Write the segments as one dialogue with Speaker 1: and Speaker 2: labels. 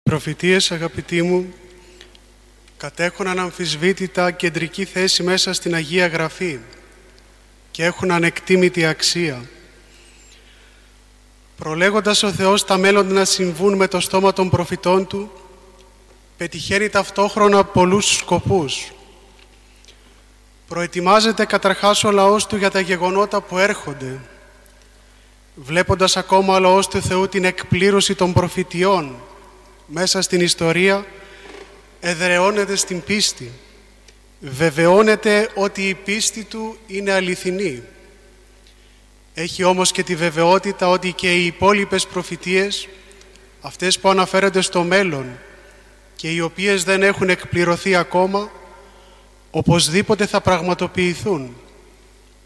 Speaker 1: προφητείες, αγαπητοί μου, κατέχουν αναμφισβήτητα κεντρική θέση μέσα στην Αγία Γραφή και έχουν ανεκτήμητη αξία. Προλέγοντας ο Θεός τα μέλλοντα να συμβούν με το στόμα των προφητών Του, πετυχαίνει ταυτόχρονα πολλούς σκοπούς. Προετοιμάζεται καταρχάς ο λαός Του για τα γεγονότα που έρχονται, βλέποντας ακόμα ο λαός του Θεού την εκπλήρωση των προφητιών μέσα στην ιστορία, εδραιώνεται στην πίστη. Βεβαιώνεται ότι η πίστη του είναι αληθινή. Έχει όμως και τη βεβαιότητα ότι και οι υπόλοιπες προφητείες, αυτές που αναφέρονται στο μέλλον και οι οποίες δεν έχουν εκπληρωθεί ακόμα, οπωσδήποτε θα πραγματοποιηθούν,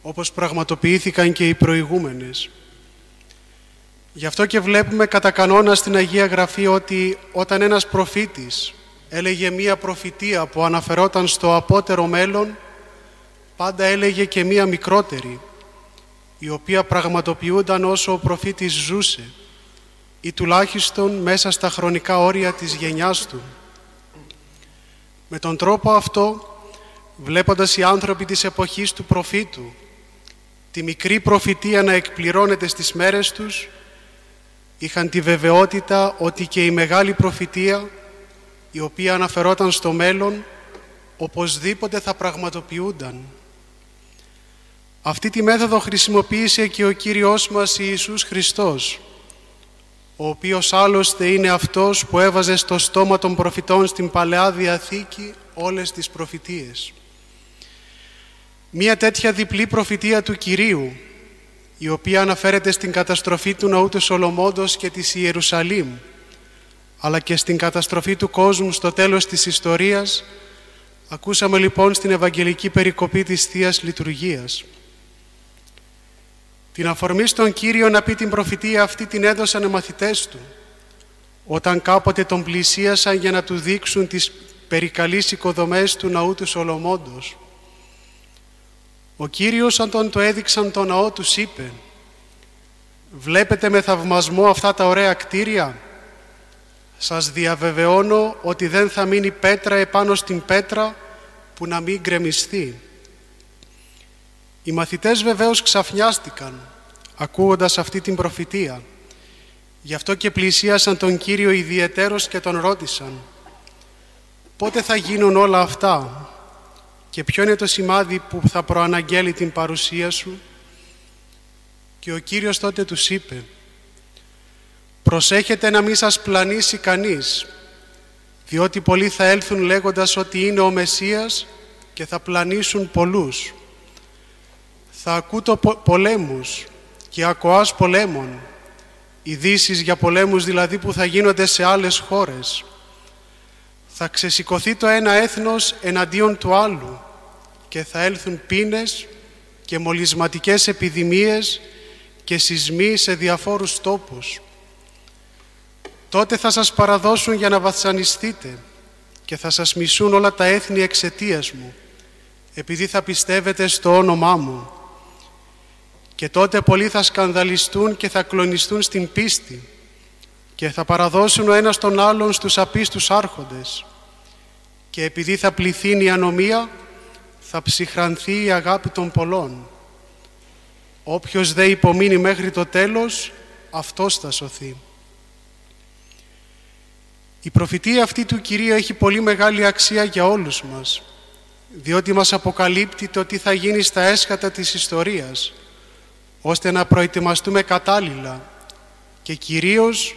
Speaker 1: όπως πραγματοποιήθηκαν και οι προηγούμενες. Γι' αυτό και βλέπουμε κατά κανόνα στην Αγία Γραφή ότι όταν ένας προφήτης έλεγε μία προφητεία που αναφερόταν στο απότερο μέλλον, πάντα έλεγε και μία μικρότερη, η οποία πραγματοποιούνταν όσο ο προφήτης ζούσε ή τουλάχιστον μέσα στα χρονικά όρια της γενιάς του. Με τον τρόπο αυτό, βλέποντας οι άνθρωποι της εποχής του προφήτου τη μικρή προφητεία να εκπληρώνεται στις μέρες τους, είχαν τη βεβαιότητα ότι και η μεγάλη προφητεία, η οποία αναφερόταν στο μέλλον, οπωσδήποτε θα πραγματοποιούνταν. Αυτή τη μέθοδο χρησιμοποίησε και ο Κύριος μας Ιησούς Χριστός, ο οποίος άλλωστε είναι αυτός που έβαζε στο στόμα των προφητών στην Παλαιά Διαθήκη όλες τις προφητείες. Μία τέτοια διπλή προφητεία του Κυρίου, η οποία αναφέρεται στην καταστροφή του ναού του Σολομώντος και της Ιερουσαλήμ, αλλά και στην καταστροφή του κόσμου στο τέλος της ιστορίας, ακούσαμε λοιπόν στην Ευαγγελική περικοπή της Θείας Λειτουργίας. Την αφορμή στον Κύριο να πει την προφητεία αυτή την έδωσαν οι μαθητές Του, όταν κάποτε τον πλησίασαν για να Του δείξουν τις περικαλείς οικοδομές του ναού του Σολομώντος. Ο Κύριος, όταν το έδειξαν το ναό, τους είπε: «Βλέπετε με θαυμασμό αυτά τα ωραία κτίρια? Σας διαβεβαιώνω ότι δεν θα μείνει πέτρα επάνω στην πέτρα που να μην γκρεμιστεί». Οι μαθητές βεβαίως ξαφνιάστηκαν ακούγοντας αυτή την προφητεία. Γι' αυτό και πλησίασαν τον Κύριο ιδιαιτέρως και τον ρώτησαν: «Πότε θα γίνουν όλα αυτά και ποιο είναι το σημάδι που θα προαναγγέλει την παρουσία Σου?» Και ο Κύριος τότε τους είπε: «Προσέχετε να μην σας πλανήσει κανείς, διότι πολλοί θα έλθουν λέγοντας ότι είναι ο Μεσσίας και θα πλανήσουν πολλούς. Θα ακούτε πολέμους και ακοάς πολέμων, ειδήσεις για πολέμους δηλαδή που θα γίνονται σε άλλες χώρες. Θα ξεσηκωθεί το ένα έθνος εναντίον του άλλου και θα έλθουν πείνες και μολυσματικές επιδημίες και σεισμοί σε διαφόρους τόπους. Τότε θα σας παραδώσουν για να βασανιστείτε και θα σας μισούν όλα τα έθνη εξαιτίας μου, επειδή θα πιστεύετε στο όνομά μου. Και τότε πολλοί θα σκανδαλιστούν και θα κλονιστούν στην πίστη και θα παραδώσουν ο ένας τον άλλον στους απίστους άρχοντες. Και επειδή θα πληθύνει η ανομία, θα ψυχρανθεί η αγάπη των πολλών. Όποιος δε υπομείνει μέχρι το τέλος, αυτός θα σωθεί». Η προφητεία αυτή του Κυρίου έχει πολύ μεγάλη αξία για όλους μας, διότι μας αποκαλύπτει το τι θα γίνει στα έσχατα της ιστορίας, ώστε να προετοιμαστούμε κατάλληλα και κυρίως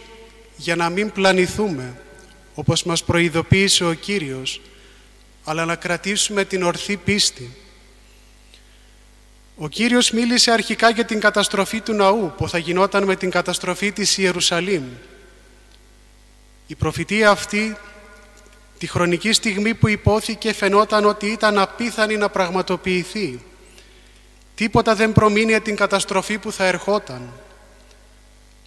Speaker 1: για να μην πλανηθούμε, όπως μας προειδοποίησε ο Κύριος, αλλά να κρατήσουμε την ορθή πίστη. Ο Κύριος μίλησε αρχικά για την καταστροφή του ναού που θα γινόταν με την καταστροφή της Ιερουσαλήμ. Η προφητεία αυτή, τη χρονική στιγμή που υπόθηκε, φαινόταν ότι ήταν απίθανη να πραγματοποιηθεί. Τίποτα δεν προμείνει την καταστροφή που θα ερχόταν.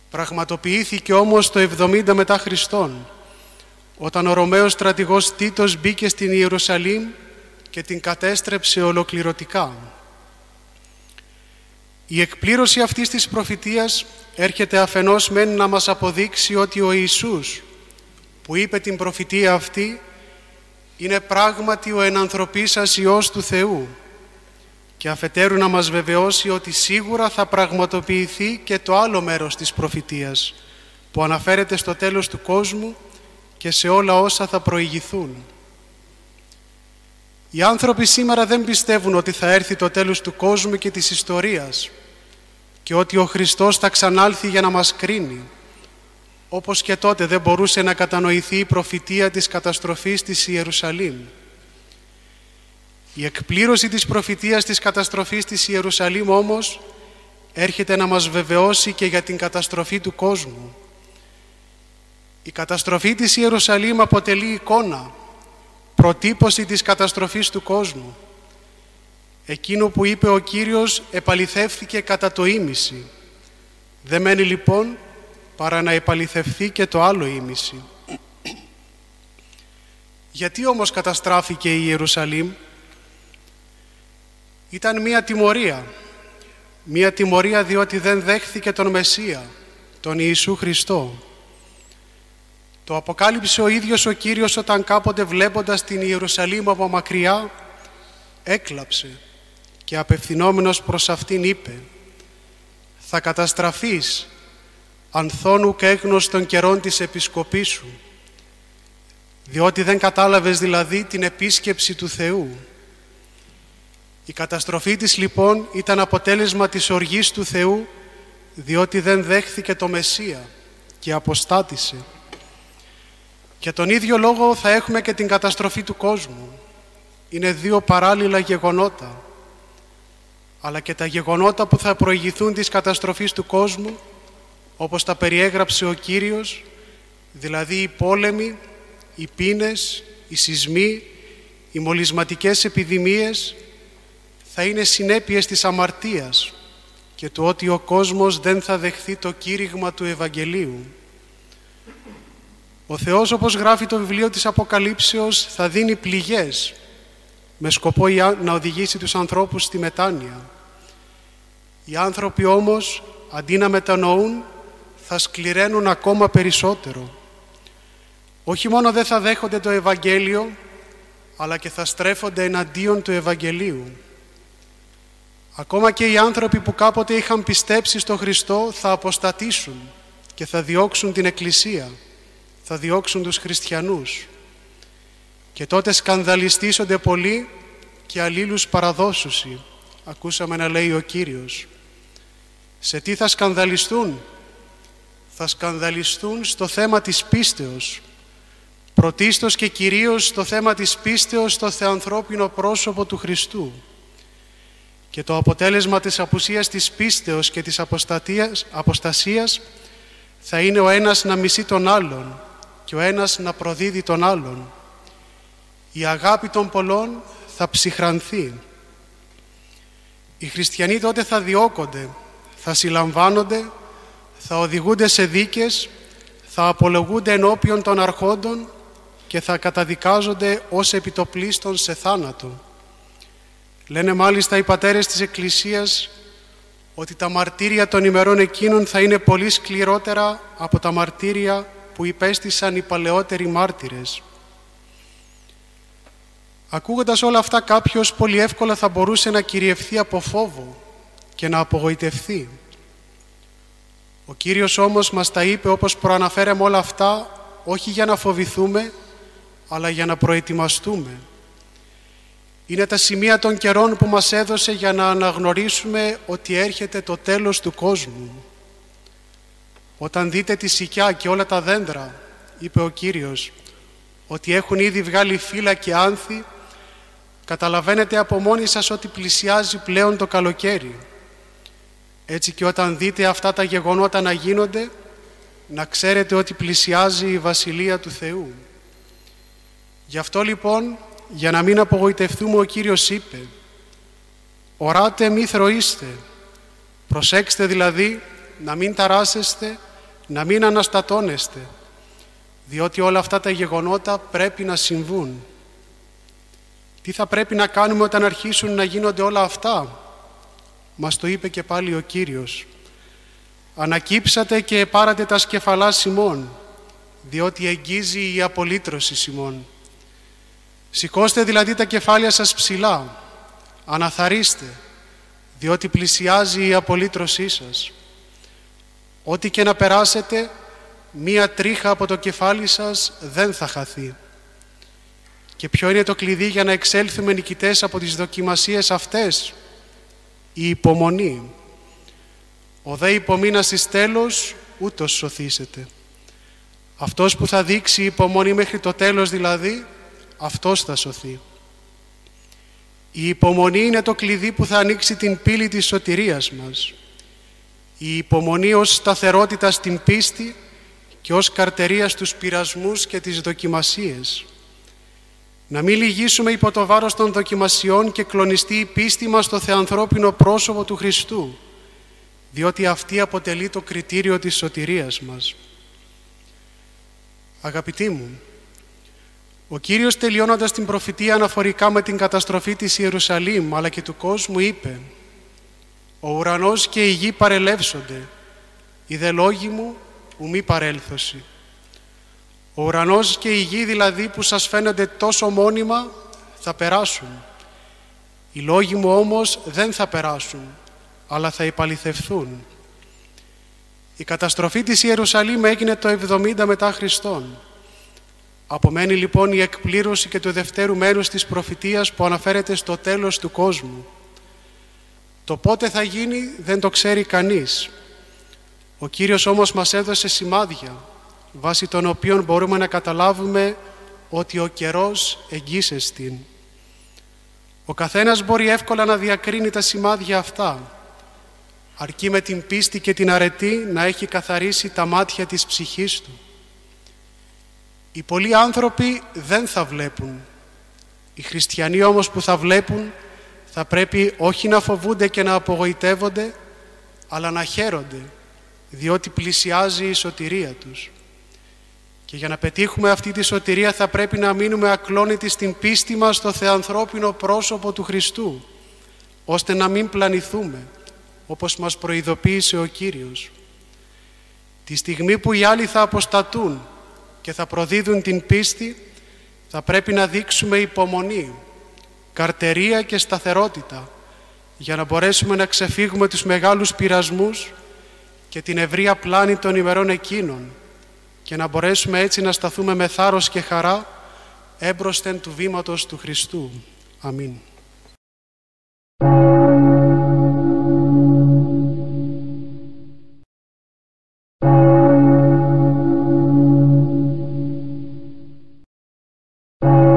Speaker 1: Πραγματοποιήθηκε όμως το 70 μετά Χριστόν, όταν ο Ρωμαίος στρατηγός Τίτος μπήκε στην Ιερουσαλήμ και την κατέστρεψε ολοκληρωτικά. Η εκπλήρωση αυτής της προφητείας έρχεται αφενός μεν να μας αποδείξει ότι ο Ιησούς, που είπε την προφητεία αυτή είναι πράγματι ο ενανθρωπίσας Υιός του Θεού και αφετέρου να μας βεβαιώσει ότι σίγουρα θα πραγματοποιηθεί και το άλλο μέρος της προφητείας που αναφέρεται στο τέλος του κόσμου και σε όλα όσα θα προηγηθούν. Οι άνθρωποι σήμερα δεν πιστεύουν ότι θα έρθει το τέλος του κόσμου και της ιστορίας και ότι ο Χριστός θα ξανάλθει για να μας κρίνει, όπως και τότε δεν μπορούσε να κατανοηθεί η προφητεία της καταστροφής της Ιερουσαλήμ. Η εκπλήρωση της προφητείας της καταστροφής της Ιερουσαλήμ όμως έρχεται να μας βεβαιώσει και για την καταστροφή του κόσμου. Η καταστροφή της Ιερουσαλήμ αποτελεί εικόνα, προτύπωση της καταστροφής του κόσμου. Εκείνο που είπε ο Κύριος επαληθεύθηκε κατά το ήμιση. Δεν μένει λοιπόν παρά να επαληθευθεί και το άλλο ήμιση. Γιατί όμως καταστράφηκε η Ιερουσαλήμ? Ήταν μία τιμωρία. Μία τιμωρία διότι δεν δέχθηκε τον Μεσσία, τον Ιησού Χριστό. Το αποκάλυψε ο ίδιος ο Κύριος όταν κάποτε βλέποντας την Ιερουσαλήμ από μακριά έκλαψε και απευθυνόμενος προς αυτήν είπε «Θα καταστραφείς ανθώνου και έγνωστον καιρών της επισκοπής σου, διότι δεν κατάλαβες δηλαδή την επίσκεψη του Θεού». Η καταστροφή της λοιπόν ήταν αποτέλεσμα της οργής του Θεού, διότι δεν δέχθηκε το Μεσσία και αποστάτησε. Για τον ίδιο λόγο θα έχουμε και την καταστροφή του κόσμου. Είναι δύο παράλληλα γεγονότα. Αλλά και τα γεγονότα που θα προηγηθούν της καταστροφής του κόσμου, όπως τα περιέγραψε ο Κύριος, δηλαδή οι πόλεμοι, οι πείνες, οι σεισμοί, οι μολυσματικές επιδημίες, θα είναι συνέπειες της αμαρτίας και του ότι ο κόσμος δεν θα δεχθεί το κήρυγμα του Ευαγγελίου. Ο Θεός, όπως γράφει το βιβλίο της Αποκαλύψεως, θα δίνει πληγές με σκοπό να οδηγήσει τους ανθρώπους στη μετάνοια. Οι άνθρωποι όμως, αντί να μετανοούν, θα σκληραίνουν ακόμα περισσότερο. Όχι μόνο δεν θα δέχονται το Ευαγγέλιο, αλλά και θα στρέφονται εναντίον του Ευαγγελίου. Ακόμα και οι άνθρωποι που κάποτε είχαν πιστέψει στο Χριστό θα αποστατήσουν και θα διώξουν την Εκκλησία, θα διώξουν τους χριστιανούς. Και τότε σκανδαλιστήσονται πολλοί και αλλήλους παραδώσουσι. Ακούσαμε να λέει ο Κύριος. Σε τι θα σκανδαλιστούν? Θα σκανδαλιστούν στο θέμα της πίστεως. Πρωτίστως και κυρίως στο θέμα της πίστεως στο θεανθρώπινο πρόσωπο του Χριστού. Και το αποτέλεσμα της απουσίας της πίστεως και της αποστασίας θα είναι ο ένας να μισεί τον άλλον και ο ένας να προδίδει τον άλλον. Η αγάπη των πολλών θα ψυχρανθεί. Οι χριστιανοί τότε θα διώκονται, θα συλλαμβάνονται, θα οδηγούνται σε δίκες, θα απολογούνται ενώπιον των αρχόντων και θα καταδικάζονται ως επιτοπλίστων σε θάνατο. Λένε μάλιστα οι πατέρες της Εκκλησίας ότι τα μαρτύρια των ημερών εκείνων θα είναι πολύ σκληρότερα από τα μαρτύρια που υπέστησαν οι παλαιότεροι μάρτυρες. Ακούγοντας όλα αυτά, κάποιος πολύ εύκολα θα μπορούσε να κυριευθεί από φόβο και να απογοητευθεί. Ο Κύριος όμως μας τα είπε, όπως προαναφέραμε όλα αυτά, όχι για να φοβηθούμε, αλλά για να προετοιμαστούμε. Είναι τα σημεία των καιρών που μας έδωσε για να αναγνωρίσουμε ότι έρχεται το τέλος του κόσμου. Όταν δείτε τη σικιά και όλα τα δέντρα, είπε ο Κύριος, ότι έχουν ήδη βγάλει φύλλα και άνθη, καταλαβαίνετε από μόνοι σας ότι πλησιάζει πλέον το καλοκαίρι. Έτσι και όταν δείτε αυτά τα γεγονότα να γίνονται, να ξέρετε ότι πλησιάζει η Βασιλεία του Θεού. Γι' αυτό λοιπόν, για να μην απογοητευτούμε, ο Κύριος είπε «Οράτε μη θροείστε». Προσέξτε δηλαδή να μην ταράσεστε, να μην αναστατώνεστε, διότι όλα αυτά τα γεγονότα πρέπει να συμβούν. Τι θα πρέπει να κάνουμε όταν αρχίσουν να γίνονται όλα αυτά? Μας το είπε και πάλι ο Κύριος. «Ανακύψατε και επάρατε τα σκεφαλάς ημών, διότι εγγίζει η απολύτρωση ημών. Σηκώστε δηλαδή τα κεφάλια σας ψηλά, αναθαρίστε, διότι πλησιάζει η απολύτρωσή σας. Ό,τι και να περάσετε, μία τρίχα από το κεφάλι σας δεν θα χαθεί. Και ποιο είναι το κλειδί για να εξέλθουμε νικητές από τις δοκιμασίες αυτές? Η υπομονή. Ο δε υπομείνας εις τέλος, ούτως σωθήσετε. Αυτός που θα δείξει υπομονή μέχρι το τέλος δηλαδή, αυτός θα σωθεί. Η υπομονή είναι το κλειδί που θα ανοίξει την πύλη της σωτηρίας μας. Η υπομονή ως σταθερότητα στην πίστη και ως καρτερία στους πειρασμούς και τις δοκιμασίες. Να μην λυγίσουμε υπό το βάρος των δοκιμασιών και κλονιστεί η πίστη μας στο θεανθρώπινο πρόσωπο του Χριστού, διότι αυτή αποτελεί το κριτήριο της σωτηρίας μας. Αγαπητοί μου, ο Κύριος, τελειώνοντας την προφητεία αναφορικά με την καταστροφή της Ιερουσαλήμ αλλά και του κόσμου, είπε: «Ο ουρανός και η γη παρελεύσονται, οι δε λόγοι μου ου μη παρέλθωση». Ο ουρανός και η γη δηλαδή που σας φαίνονται τόσο μόνιμα θα περάσουν. Οι λόγοι μου όμως δεν θα περάσουν, αλλά θα επαληθευθούν. Η καταστροφή της Ιερουσαλήμ έγινε το 70 μετά Χριστόν. Απομένει λοιπόν η εκπλήρωση και του δευτέρου μέρους της προφητείας που αναφέρεται στο τέλος του κόσμου. Το πότε θα γίνει δεν το ξέρει κανείς. Ο Κύριος όμως μας έδωσε σημάδια, βάσει των οποίων μπορούμε να καταλάβουμε ότι ο καιρός εγγύσεστην. Ο καθένας μπορεί εύκολα να διακρίνει τα σημάδια αυτά, αρκεί με την πίστη και την αρετή να έχει καθαρίσει τα μάτια της ψυχής του. Οι πολλοί άνθρωποι δεν θα βλέπουν. Οι χριστιανοί όμως που θα βλέπουν θα πρέπει όχι να φοβούνται και να απογοητεύονται, αλλά να χαίρονται, διότι πλησιάζει η σωτηρία τους. Και για να πετύχουμε αυτή τη σωτηρία θα πρέπει να μείνουμε ακλόνητοι στην πίστη μας στο θεανθρώπινο πρόσωπο του Χριστού, ώστε να μην πλανηθούμε, όπως μας προειδοποίησε ο Κύριος. Τη στιγμή που οι άλλοι θα αποστατούν και θα προδίδουν την πίστη, θα πρέπει να δείξουμε υπομονή, καρτερία και σταθερότητα, για να μπορέσουμε να ξεφύγουμε τους μεγάλους πειρασμούς και την ευρεία πλάνη των ημερών εκείνων και να μπορέσουμε έτσι να σταθούμε με θάρρος και χαρά έμπροσθεν του βήματος του Χριστού. Αμήν.
Speaker 2: you.